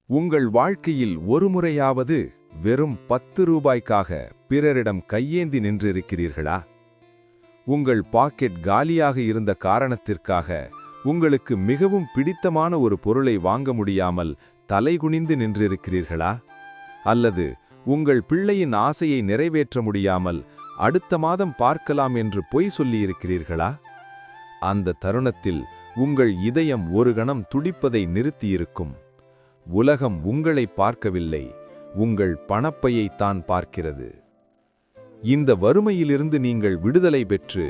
உங்கள் வாழ்க்கையில் ஒருமுறையாவது வெறும் 10 ரூபாய்க்காக பிறரிடம் கையேந்தி நின்றிருக்கிறீர்களா? உங்கள் பாக்கெட் காலியாக இருந்த காரணத்திற்காக உங்களுக்கு மிகவும் பிடித்தமான ஒரு பொருளை வாங்க முடியாமல் தலைகுனிந்து நின்றிருக்கிறீர்களா? அல்லது உங்கள் பிள்ளையின் ஆசையை நிறைவேற்ற முடியாமல் அடுத்த மாதம் பார்க்கலாம் என்று பொய் சொல்லியிருக்கிறீர்களா? அந்த தருணத்தில் உங்கள் இதயம் ஒரு கணம் துடிப்பதை நிறுத்தியிருக்கும். உலகம் உங்களை பார்க்கவில்லை, உங்கள் பணப்பையைத்தான் பார்க்கிறது. இந்த வறுமையிலிருந்து நீங்கள் விடுதலை பெற்று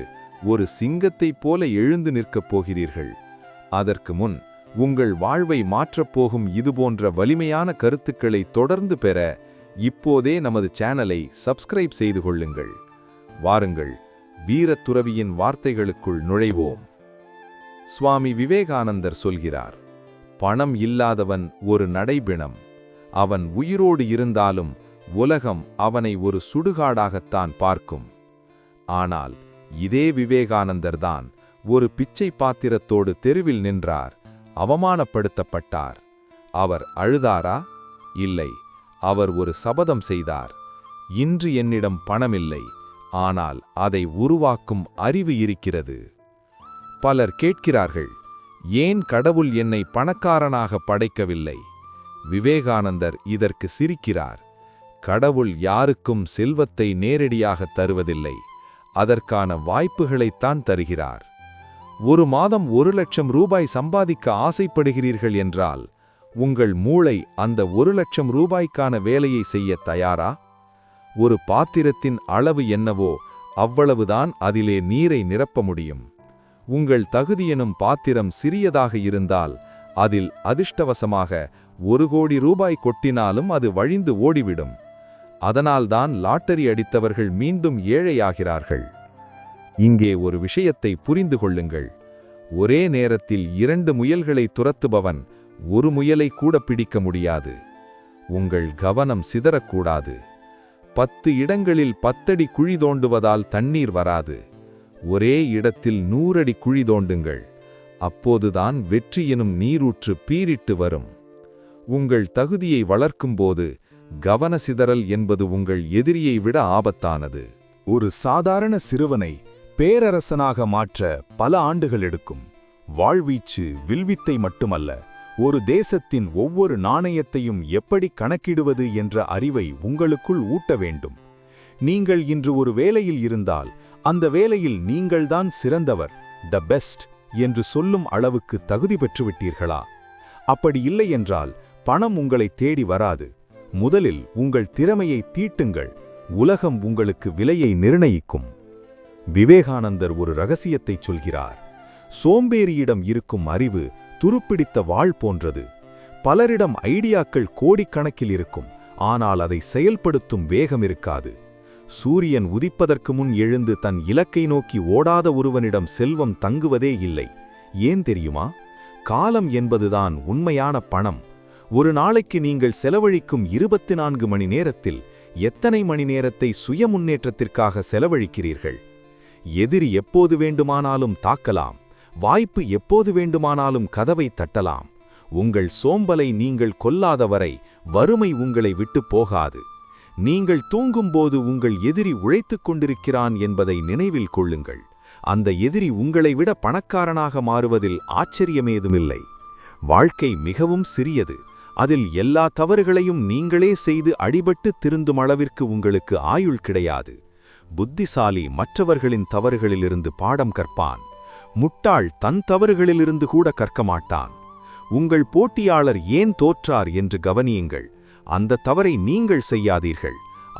ஒரு சிங்கத்தைப் போல எழுந்து நிற்கப் போகிறீர்கள். அதற்கு முன் உங்கள் வாழ்வை மாற்றப்போகும் இதுபோன்ற வலிமையான கருத்துக்களை தொடர்ந்து பெற இப்போதே நமது சேனலை சப்ஸ்கிரைப் செய்து கொள்ளுங்கள். வாருங்கள், வீரத்துறவியின் வார்த்தைகளுக்குள் நுழைவோம். சுவாமி விவேகானந்தர் சொல்கிறார், பணம் இல்லாதவன் ஒரு நடைபிணம். அவன் உயிரோடு இருந்தாலும் உலகம் அவனை ஒரு சுடுகாடாகத்தான் பார்க்கும். ஆனால் இதே விவேகானந்தர்தான் ஒரு பிச்சை பாத்திரத்தோடு தெருவில் நின்றார், அவமானப்படுத்தப்பட்டார். அவர் அழுதாரா? இல்லை. அவர் ஒரு சபதம் செய்தார். இன்று என்னிடம் பணமில்லை, ஆனால் அதை உருவாக்கும் அறிவு இருக்கிறது. பலர் கேட்கிறார்கள், ஏன் கடவுள் என்னை பணக்காரனாக படைக்கவில்லை? விவேகானந்தர் இதற்கு சிரிக்கிறார். கடவுள் யாருக்கும் செல்வத்தை நேரடியாக தருவதில்லை, அதற்கான வாய்ப்புகளைத்தான் தருகிறார். ஒரு மாதம் 1,00,000 ரூபாய் சம்பாதிக்க ஆசைப்படுகிறீர்கள் என்றால் உங்கள் மூளை அந்த 1,00,000 ரூபாய்க்கான வேலையை செய்ய தயாரா? ஒரு பாத்திரத்தின் அளவு என்னவோ அவ்வளவுதான் அதிலே நீரை நிரப்ப முடியும். உங்கள் தகுதியெனும் பாத்திரம் சிறியதாக இருந்தால் அதில் அதிர்ஷ்டவசமாக 1 கோடி ரூபாய் கொட்டினாலும் அது வழிந்து ஓடிவிடும். அதனால்தான் லாட்டரி அடித்தவர்கள் மீண்டும் ஏழையாகிறார்கள். இங்கே ஒரு விஷயத்தை புரிந்து கொள்ளுங்கள். ஒரே நேரத்தில் 2 முயல்களை துரத்துபவன் ஒரு முயலை கூட பிடிக்க முடியாது. உங்கள் கவனம் சிதறக்கூடாது. 10 இடங்களில் 10 அடி குழி தோண்டுவதால் தண்ணீர் வராது. ஒரே இடத்தில் 100 அடி குழி தோண்டுங்கள். அப்போதுதான் வெற்றி எனும் நீரூற்று பீரிட்டு வரும். உங்கள் தகுதியை வளர்க்கும்போது கவனசிதறல் என்பது உங்கள் எதிரியை விட ஆபத்தானது. ஒரு சாதாரண சிறுவனை பேரரசனாக மாற்ற பல ஆண்டுகள் எடுக்கும். வாழ்வீச்சு வில்வித்தை மட்டுமல்ல, ஒரு தேசத்தின் ஒவ்வொரு நாணயத்தையும் எப்படி கணக்கிடுவது என்ற அறிவை உங்களுக்குள் ஊட்ட வேண்டும். நீங்கள் இன்று ஒரு வேலையில் இருந்தால் அந்த வேலையில் நீங்கள்தான் சிறந்தவர், த பெஸ்ட் என்று சொல்லும் அளவுக்கு தகுதி பெற்றுவிட்டீர்களா? அப்படி இல்லை என்றால் பணம் உங்களை தேடி வராது. முதலில் உங்கள் திறமையை தீட்டுங்கள். உலகம் உங்களுக்கு விலையை நிர்ணயிக்கும். விவேகானந்தர் ஒரு ரகசியத்தை சொல்கிறார். சோம்பேறியிடம் இருக்கும் அறிவு துருப்பிடித்த வாள் போன்றது. பலரிடம் ஐடியாக்கள் கோடிக்கணக்கில் இருக்கும், ஆனால் அதை செயல்படுத்தும் வேகம் இருக்காது. சூரியன் உதிப்பதற்கு முன் எழுந்து தன் இலக்கை நோக்கி ஓடாத ஒருவனிடம் செல்வம் தங்குவதே இல்லை. ஏன் தெரியுமா? காலம் என்பதுதான் உண்மையான பணம். ஒரு நாளைக்கு நீங்கள் செலவழிக்கும் 24 மணி நேரத்தில் எத்தனை மணி நேரத்தை சுய முன்னேற்றத்திற்காக செலவழிக்கிறீர்கள்? எதிரி எப்போது வேண்டுமானாலும் தாக்கலாம், வாய்ப்பு எப்போது வேண்டுமானாலும் கதவை தட்டலாம். உங்கள் சோம்பலை நீங்கள் கொல்லாதவரை வறுமை உங்களை விட்டு போகாது. நீங்கள் தூங்கும்போது உங்கள் எதிரி உழைத்துக் கொண்டிருக்கிறான் என்பதை நினைவில் கொள்ளுங்கள். அந்த எதிரி உங்களை விட பணக்காரனாக மாறுவதில் ஆச்சரியமேதுமில்லை. வாழ்க்கை மிகவும் சிறியது. அதில் எல்லா தவறுகளையும் நீங்களே செய்து அடிபட்டு திருந்தும் அளவிற்கு உங்களுக்கு ஆயுள் கிடையாது. புத்திசாலி மற்றவர்களின் தவறுகளிலிருந்து பாடம் கற்பான். முட்டாள் தன் தவறுகளிலிருந்து கூட கற்க மாட்டான். உங்கள் போட்டியாளர் ஏன் தோற்றார் என்று கவனியுங்கள். அந்த தவறை நீங்கள் செய்யாதீர்கள்.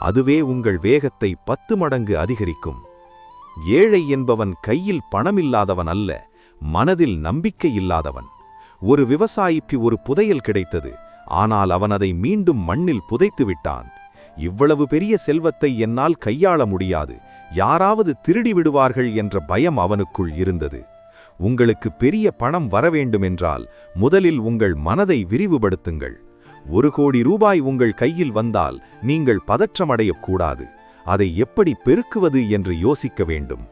அதுவே உங்கள் வேகத்தை 10 மடங்கு அதிகரிக்கும். ஏழை என்பவன் கையில் பணமில்லாதவன் அல்ல, மனதில் நம்பிக்கை இல்லாதவன். ஒரு விவசாயிக்கு ஒரு புதையல் கிடைத்தது, ஆனால் அவன் அதை மீண்டும் மண்ணில் புதைத்து விட்டான். இவ்வளவு பெரிய செல்வத்தை என்னால் கையாள முடியாது, யாராவது திருடி விடுவார்கள் என்ற பயம் அவனுக்குள் இருந்தது. உங்களுக்கு பெரிய பணம் வரவேண்டுமென்றால் முதலில் உங்கள் மனதை விரிவுபடுத்துங்கள். 1 கோடி ரூபாய் உங்கள் கையில் வந்தால் நீங்கள் பதற்றமடையக்கூடாது. அதை எப்படி பெருக்குவது என்று யோசிக்க வேண்டும்.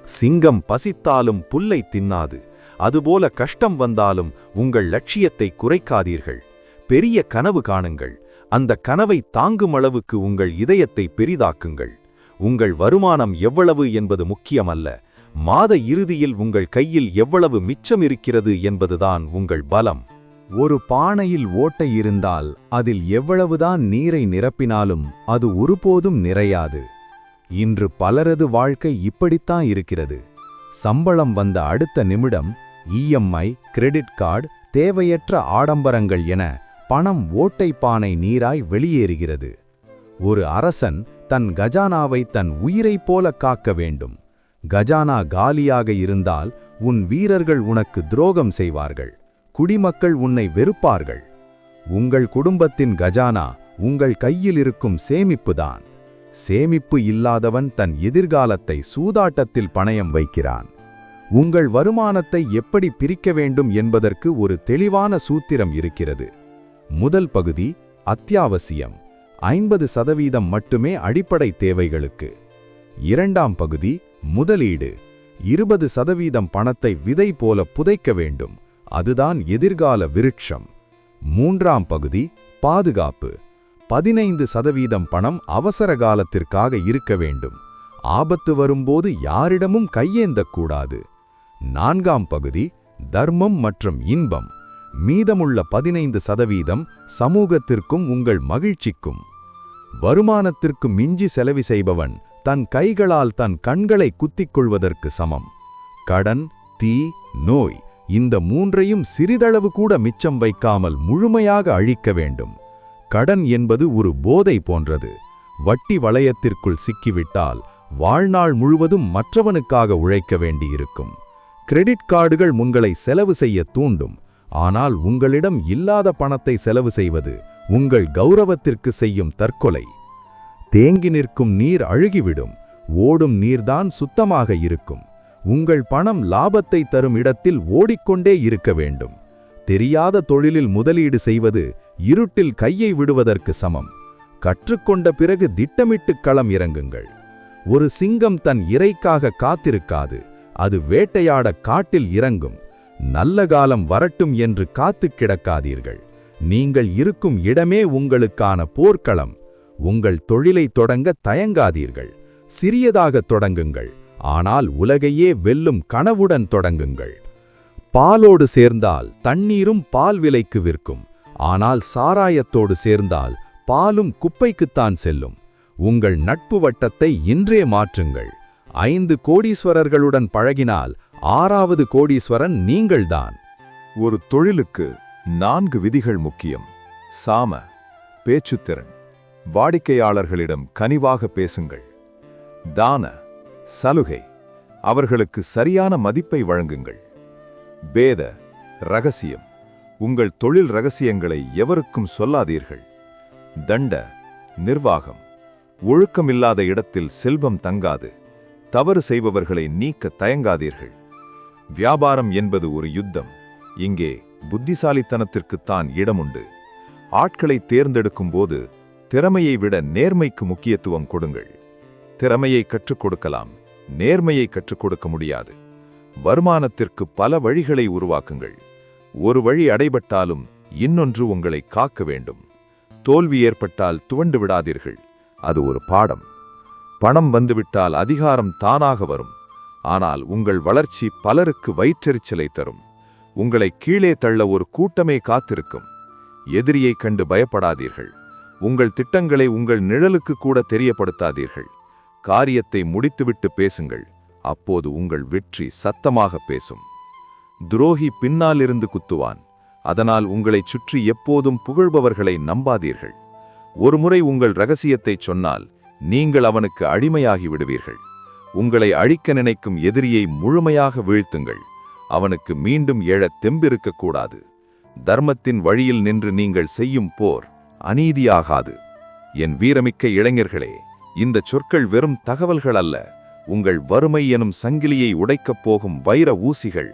சிங்கம் பசித்தாலும் புல்லை தின்னாது. அதுபோல கஷ்டம் வந்தாலும் உங்கள் லட்சியத்தை குறைக்காதீர்கள். பெரிய கனவு காணுங்கள். அந்த கனவை தாங்கும் அளவுக்கு உங்கள் இதயத்தை பெரிதாக்குங்கள். உங்கள் வருமானம் எவ்வளவு என்பது முக்கியமல்ல, மாத இறுதியில் உங்கள் கையில் எவ்வளவு மிச்சம் இருக்கிறது என்பதுதான் உங்கள் பலம். ஒரு பானையில் ஓட்டை இருந்தால் அதில் எவ்வளவுதான் நீரை நிரப்பினாலும் அது ஒருபோதும் நிறையாது. இன்று பலரது வாழ்க்கை இப்படித்தான் இருக்கிறது. சம்பளம் வந்த அடுத்த நிமிடம் இஎம்ஐ, கிரெடிட் கார்டு, தேவையற்ற ஆடம்பரங்கள் என பணம் ஓட்டை பானை நீராய் வெளியேறுகிறது. ஒரு அரசன் தன் கஜானாவை தன் உயிரைப் போல காக்க வேண்டும். கஜானா காலியாக இருந்தால் உன் வீரர்கள் உனக்கு துரோகம் செய்வார்கள், குடிமக்கள் உன்னை வெறுப்பார்கள். உங்கள் குடும்பத்தின் கஜானா உங்கள் கையில் இருக்கும் சேமிப்புதான். சேமிப்பு இல்லாதவன் தன் எதிர்காலத்தை சூதாட்டத்தில் பணயம் வைக்கிறான். உங்கள் வருமானத்தை எப்படி பிரிக்க வேண்டும் என்பதற்கு ஒரு தெளிவான சூத்திரம் இருக்கிறது. முதல் பகுதி அத்தியாவசியம், 50% மட்டுமே அடிப்படை தேவைகளுக்கு. இரண்டாம் பகுதி முதலீடு, 20% பணத்தை விதை போல புதைக்க வேண்டும், அதுதான் எதிர்கால விருட்சம். மூன்றாம் பகுதி பாதுகாப்பு, 15% பணம் அவசர காலத்திற்காக இருக்க வேண்டும், ஆபத்து வரும்போது யாரிடமும் கையேந்தக்கூடாது. நான்காம் பகுதி தர்மம் மற்றும் இன்பம், மீதமுள்ள 15% சமூகத்திற்கும் உங்கள் மகிழ்ச்சிக்கும். வருமானத்திற்கு மிஞ்சி செலவு செய்பவன் தன் கைகளால் தன் கண்களை குத்திக்கொள்வதற்கு சமம். கடன், தீ, நோய், இந்த மூன்றையும் சிறிதளவு கூட மிச்சம் வைக்காமல் முழுமையாக அழிக்க வேண்டும். கடன் என்பது ஒரு போதை போன்றது. வட்டி வளையத்திற்குள் சிக்கிவிட்டால் வாழ்நாள் முழுவதும் மற்றவனுக்காக உழைக்க வேண்டியிருக்கும். கிரெடிட் கார்டுகள் உங்களை செலவு செய்ய தூண்டும், ஆனால் உங்களிடம் இல்லாத பணத்தை செலவு செய்வது உங்கள் கௌரவத்திற்கு செய்யும் தற்கொலை. தேங்கி நிற்கும் நீர் அழுகிவிடும், ஓடும் நீர்தான் சுத்தமாக இருக்கும். உங்கள் பணம் லாபத்தை தரும் இடத்தில் ஓடிக்கொண்டே இருக்க வேண்டும். தெரியாத தொழிலில் முதலீடு செய்வது இருட்டில் கையை விடுவதற்கு சமம். கற்றுக்கொண்ட பிறகு திட்டமிட்டு களம் இறங்குங்கள். ஒரு சிங்கம் தன் இரைக்காக காத்திருக்காது, அது வேட்டையாட காட்டில் இறங்கும். நல்ல காலம் வரட்டும் என்று காத்து கிடக்காதீர்கள். நீங்கள் இருக்கும் இடமே உங்களுக்கான போர்க்களம். உங்கள் தொழிலை தொடங்க தயங்காதீர்கள். சிறியதாக தொடங்குங்கள், ஆனால் உலகையே வெல்லும் கனவுடன் தொடங்குங்கள். பாலோடு சேர்ந்தால் தண்ணீரும் பால் விலைக்கு விற்கும், ஆனால் சாராயத்தோடு சேர்ந்தால் பாலும் குப்பைக்குத்தான் செல்லும். உங்கள் நட்பு வட்டத்தை இன்றே மாற்றுங்கள். 5 கோடீஸ்வரர்களுடன் பழகினால் 6வது கோடீஸ்வரன் நீங்கள்தான். ஒரு தொழிலுக்கு 4 விதிகள் முக்கியம். சாம, பேச்சுத்திறன், வாடிக்கையாளர்களிடம் கனிவாக பேசுங்கள். தான, சலுகை, அவர்களுக்கு சரியான மதிப்பை வழங்குங்கள். பேத, ரகசியம், உங்கள் தொழில் ரகசியங்களை எவருக்கும் சொல்லாதீர்கள். தண்ட, நிர்வாகம், ஒழுக்கமில்லாத இடத்தில் செல்வம் தங்காது. தவறு செய்பவர்களை நீக்க தயங்காதீர்கள். வியாபாரம் என்பது ஒரு யுத்தம். இங்கே புத்திசாலித்தனத்திற்குத்தான் இடமுண்டு. ஆட்களை தேர்ந்தெடுக்கும் போது திறமையை விட நேர்மைக்கு முக்கியத்துவம் கொடுங்கள். திறமையை கற்றுக் கொடுக்கலாம், நேர்மையை கற்றுக் கொடுக்க முடியாது. வருமானத்திற்கு பல வழிகளை உருவாக்குங்கள். ஒரு வழி அடைபட்டாலும் இன்னொன்று உங்களை காக்க வேண்டும். தோல்வி ஏற்பட்டால் துவண்டு விடாதீர்கள், அது ஒரு பாடம். பணம் வந்துவிட்டால் அதிகாரம் தானாக வரும், ஆனால் உங்கள் வளர்ச்சி பலருக்கு வயிற்றெரிச்சலை தரும். உங்களை கீழே தள்ள ஒரு கூட்டமே காத்திருக்கும். எதிரியைக் கண்டு பயப்படாதீர்கள். உங்கள் திட்டங்களை உங்கள் நிழலுக்கு கூட தெரியப்படுத்தாதீர்கள். காரியத்தை முடித்துவிட்டு பேசுங்கள், அப்போது உங்கள் வெற்றி சத்தமாக பேசும். துரோகி பின்னாலிருந்து குத்துவான், அதனால் உங்களைச் சுற்றி எப்போதும் புகழ்பவர்களை நம்பாதீர்கள். ஒருமுறை உங்கள் ரகசியத்தைச் சொன்னால் நீங்கள் அவனுக்கு அடிமையாகி விடுவீர்கள். உங்களை அழிக்க நினைக்கும் எதிரியை முழுமையாக வீழ்த்துங்கள். அவனுக்கு மீண்டும் எழத் தெம்பிருக்கக்கூடாது. தர்மத்தின் வழியில் நின்று நீங்கள் செய்யும் போர் அநீதியாகாது. என் வீரமிக்க இளைஞர்களே, இந்த சொற்கள் வெறும் தகவல்கள் அல்ல, உங்கள் வறுமை எனும் சங்கிலியை உடைக்கப் போகும் வைர ஊசிகள்.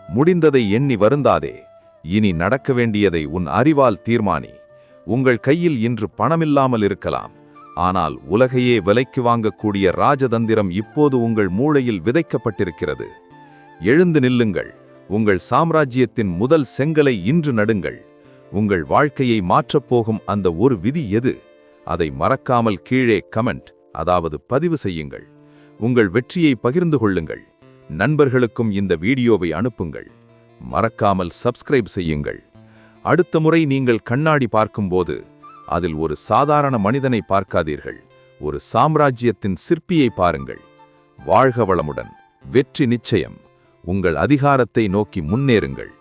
முடிந்ததை எண்ணி வருந்தாதே. இனி நடக்க வேண்டியதை உன் அறிவால் தீர்மானி. உங்கள் கையில் இன்று பணமில்லாமல் இருக்கலாம், ஆனால் உலகையே விலைக்கு வாங்கக்கூடிய ராஜதந்திரம் இப்போது உங்கள் மூளையில் விதைக்கப்பட்டிருக்கிறது. எழுந்து நில்லுங்கள். உங்கள் சாம்ராஜ்யத்தின் முதல் செங்கலை இன்று நடுங்கள். உங்கள் வாழ்க்கையை மாற்றப்போகும் அந்த ஒரு விதி எது? அதை மறக்காமல் கீழே கமெண்ட், அதாவது பதிவு செய்யுங்கள். உங்கள் வெற்றியை பகிர்ந்து கொள்ளுங்கள். நண்பர்களுக்கும் இந்த வீடியோவை அனுப்புங்கள். மறக்காமல் சப்ஸ்கிரைப் செய்யுங்கள். அடுத்த முறை நீங்கள் கண்ணாடி பார்க்கும்போது அதில் ஒரு சாதாரண மனிதனை பார்க்காதீர்கள், ஒரு சாம்ராஜ்யத்தின் சிற்பியை பாருங்கள். வாழ்க வளமுடன். வெற்றி நிச்சயம். உங்கள் அதிகாரத்தை நோக்கி முன்னேறுங்கள்.